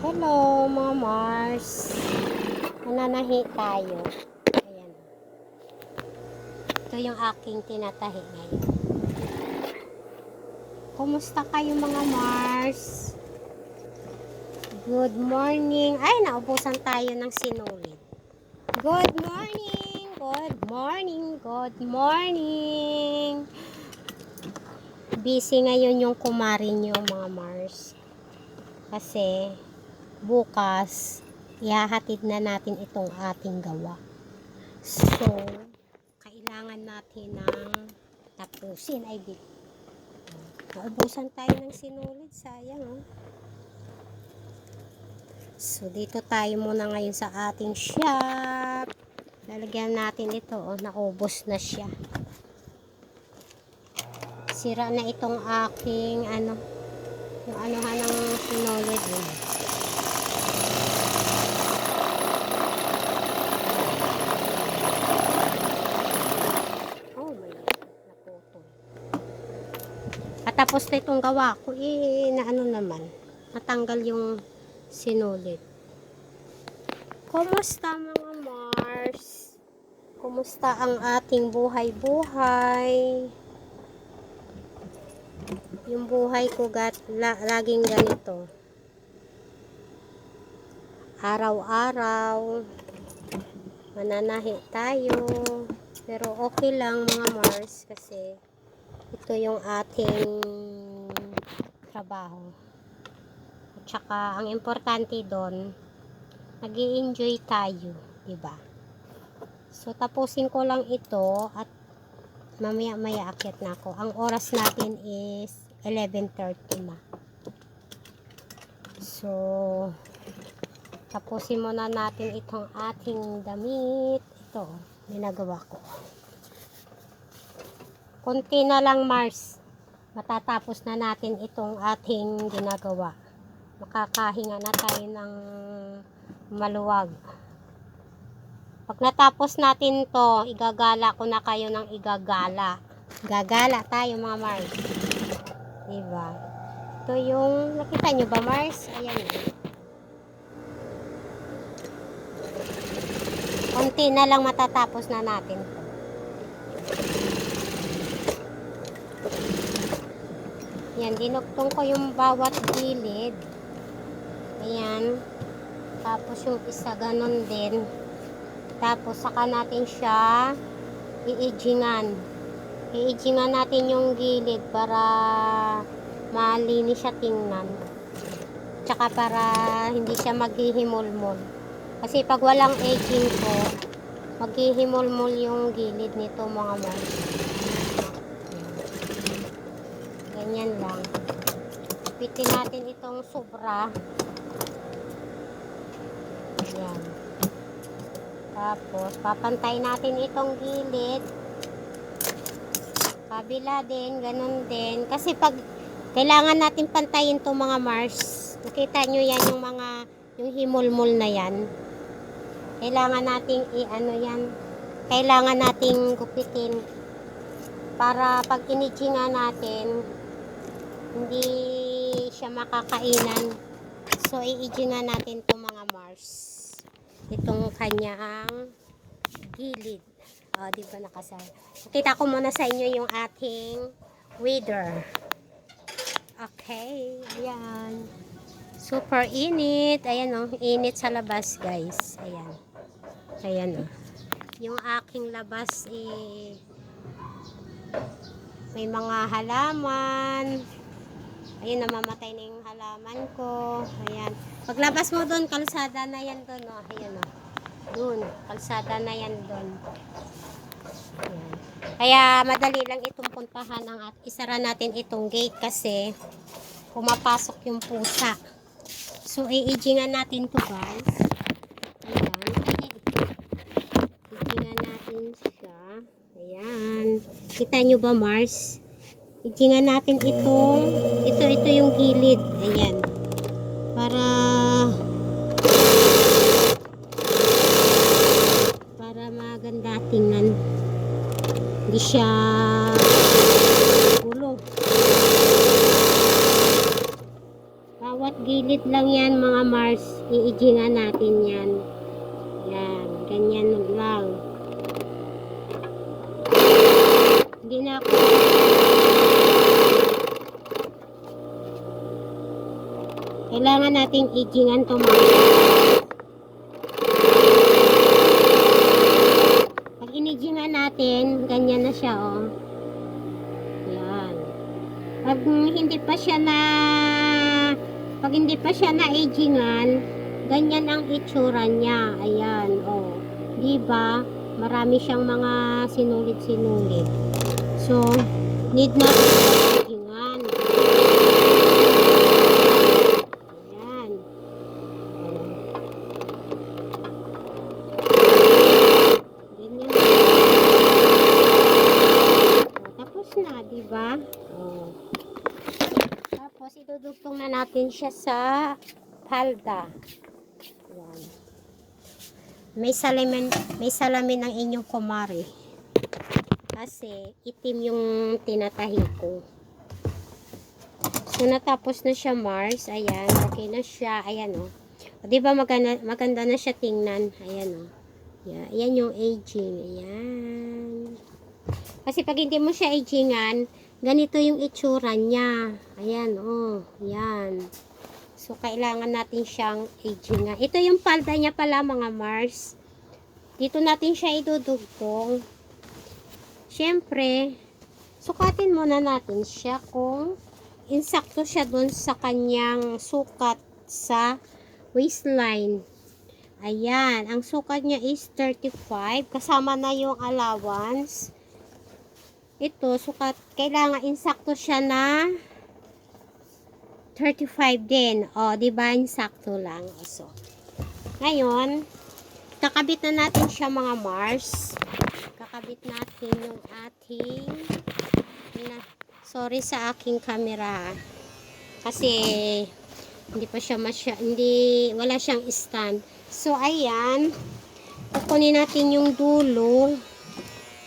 Hello mga Mars. Mananahi tayo. Ayan. Ito yung aking tinatahi ngayon. Kumusta kayo mga Mars? Good morning. Ay, naubusan tayo ng sinulid. Good morning. Good morning. Good morning. Busy ngayon yung kumari nyo mga Mars. Kasi bukas ihahatid na natin itong ating gawa. So, kailangan natin ng tapusin. Ay, di. Naubusan tayo ng sinulid. Sayang, oh. So, dito tayo muna ngayon sa ating shop. Lalagyan natin ito, oh. Naubos na siya. Sira na itong aking, yung anuhan ng sinulid, eh. Tapos na itong gawa ko, naman, natanggal yung sinulid. Kumusta mga Mars? Kumusta ang ating buhay-buhay? Yung buhay ko laging ganito. Araw-araw, mananahi tayo. Pero okay lang mga Mars kasi ito yung ating trabaho. At saka, ang importante doon, nag-i-enjoy tayo, diba? So, tapusin ko lang ito at mamaya-maya akyat na ako. Ang oras natin is 11:30 na. So, tapusin muna natin itong ating damit. Ito, ginagawa ko. Konti na lang Mars, matatapos na natin itong ating ginagawa. Makakahinga na tayo ng maluwag. Pag natapos natin to, igagala ko na kayo ng igagala. Gagala tayo mga Mars. Diba? Ito yung, nakita nyo ba Mars? Ayan. Konti na lang matatapos na natin to. Yan, dinuktong ko yung bawat gilid. Ayan. Tapos yung isa ganon din. Tapos saka natin siya i-edgingan. I-edgingan natin yung gilid para malinis siya tingnan. Tsaka para hindi siya maghihimulmul. Kasi pag walang edging ko, maghihimulmul yung gilid nito mga Mars. Ganyan lang. Pitin natin itong sobra. Ayan. Tapos, papantay natin itong gilid. Kabila din, ganun din. Kasi pag kailangan natin pantayin itong mga Mars. Nakita nyo yan, yung himulmul na yan. Kailangan nating yan. Kailangan nating gupitin. Para pag inidgingan natin, hindi siya makakainan. So, i-edgingan natin itong mga Mars. Itong kanyang gilid. O, diba nakasal? Kita ko muna sa inyo yung ating weather. Okay. Ayan. Super init. Ayan o. Init sa labas, guys. Ayan. Ayan o. Yung aking labas, may mga halaman. Ayun, namamatay na yung halaman ko. Ayan. Paglabas mo doon, kalsada na yan doon. Oh. Ayan, oh. Doon. Kalsada na yan doon. Ayan. Kaya, madali lang itong puntahan. Isara natin itong gate kasi pumapasok yung pusa. So, i-edgingan natin to guys. Ayan. I-edgingan natin siya. Ayan. Kita nyo ba, Mars? Edgingan natin ito yung gilid. Ayan. Para maganda tingnan. Hindi siya gulo. bawat gilid lang yan mga Mars, iijingan natin yan. Yan, ganyan lang. Hindi na ako kailangan nating ijingan to mga Mars. Pag inijingan natin, ganyan na siya oh. Yan. Pag hindi pa siya na ijingan, ganyan ang itsura niya. Ayan, oh. 'Di ba? Marami siyang mga sinulit-sinulit. So, need natin ijingan. Ayan. Ganyan. Tapos na, 'di ba? Oh. Tapos idudugtong na natin siya sa palda. Ayan. May salamin ang inyong kumari. Kasi itim yung tinatahi ko. So natapos na siya Mars. Ayan, okay na siya. Ayan oh. O, diba maganda na siya tingnan. Ayan oh. Yeah, ayan yung aging. Ayan. Kasi pag hindi mo siya agingan, ganito yung itsura niya. Ayan oh. Ayan. So, kailangan natin siyang agingan. Ito yung palda niya pala mga Mars. Dito natin siya idudugtong. Siyempre, sukatin muna natin siya kung insakto siya dun sa kanyang sukat sa waistline. Ayan, ang sukat niya is 35. Kasama na yung allowance. Ito, sukat, kailangan insakto siya na 35 din. O, diba? Insakto lang. So, ngayon, kakabit na natin siya mga Mars. Kakabit natin yung ating sorry sa aking camera. Kasi, hindi pa siya wala siyang stand. So, ayan. Kukunin natin yung dulo.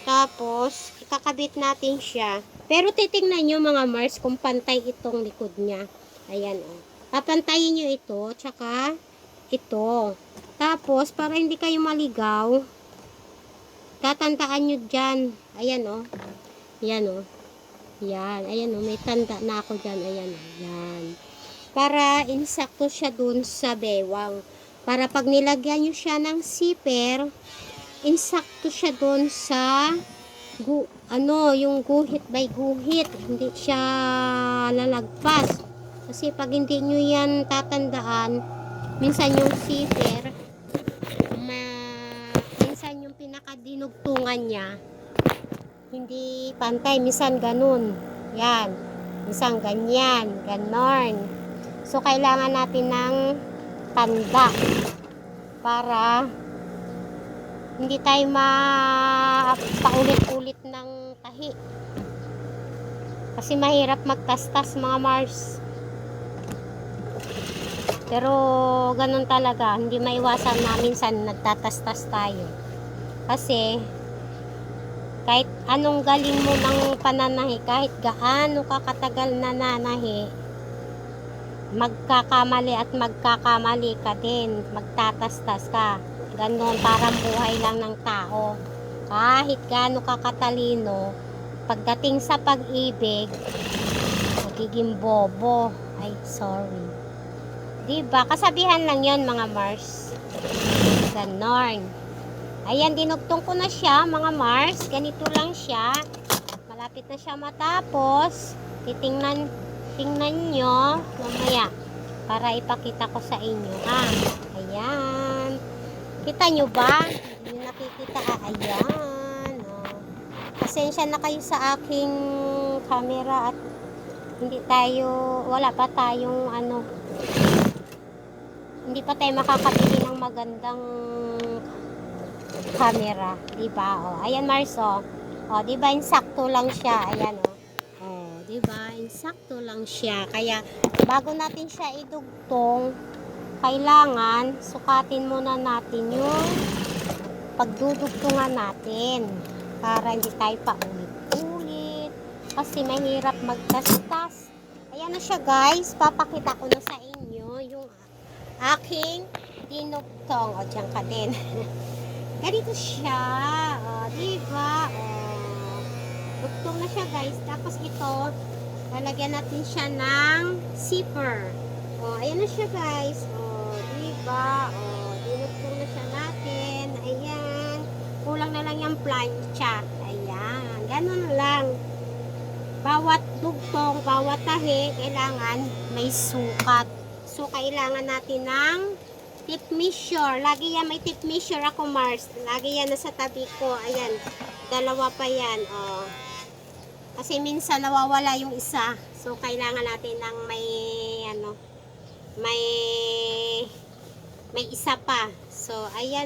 Tapos, kakabit natin siya. Pero titingnan nyo mga Mars kung pantay itong likod niya. Ayan o. Papantayin nyo ito, tsaka ito. Tapos, para hindi kayo maligaw, tatandaan nyo dyan. Ayan o. Ayan o. Yan. Ayan o. May tanda na ako dyan. Ayan o. Yan. Para insakto siya dun sa bewang. Para pag nilagyan nyo siya ng zipper, insakto siya dun sa yung guhit by guhit. Hindi siya lalagpas. Kasi pag hindi nyo yan tatandaan, minsan yung zipper, minsan yung pinakadinugtungan niya, hindi pantay. Minsan ganun. Yan. Minsan ganyan. Ganon. So, kailangan natin ng tanda para hindi tayo paulit-ulit ng tahi. Kasi mahirap magtastas mga Mars. Pero ganun talaga, hindi maiwasan na minsan nagtatastas tayo. Kasi kahit anong galing mo ng pananahi, kahit gaano kakatagal na nanahi, magkakamali at magkakamali ka din, magtatastas ka. Ganon, parang buhay lang ng tao. Kahit gaano kakatalino, pagdating sa pag-ibig, magiging bobo. Ay, sorry. Diba? Kasabihan lang yon mga Mars. Ganon. Ayan, dinugtong ko na siya mga Mars. Ganito lang siya. Malapit na siya matapos. Tingnan nyo mamaya para ipakita ko sa inyo. Ayan. Kita nyo ba? Hindi nyo nakikita. Ayan. Pasensya na kayo sa aking camera at wala pa tayong hindi pa tayo makakabili ng magandang camera, diba? Ayan Mars, diba insakto lang siya. Ayan, diba insakto lang siya. Kaya bago natin siya idugtong, kailangan sukatin muna natin yung pagdudugtungan natin para hindi tayo paulit-ulit kasi mahirap magtastas. Ayan na siya guys, papakita ko na sa inyo. aking dinugtong. O, dyan ka din. Ganito siya. O, diba? O, dugtong na siya, guys. Tapos ito, lalagyan natin siya ng zipper. O, ayan na siya, guys. O, diba? O, dinugtong na siya natin. Ayan. Kulang na lang yung plancha. Ayan. Ganun lang. Bawat dugtong, bawat tahi, kailangan may sukat. So, kailangan natin ng tip measure. Lagi yan, may tip measure ako, Mars. Lagi yan nasa tabi ko. Ayan, dalawa pa yan. Oh. Kasi minsan nawawala yung isa. So, kailangan natin ng may, may isa pa. So, ayan.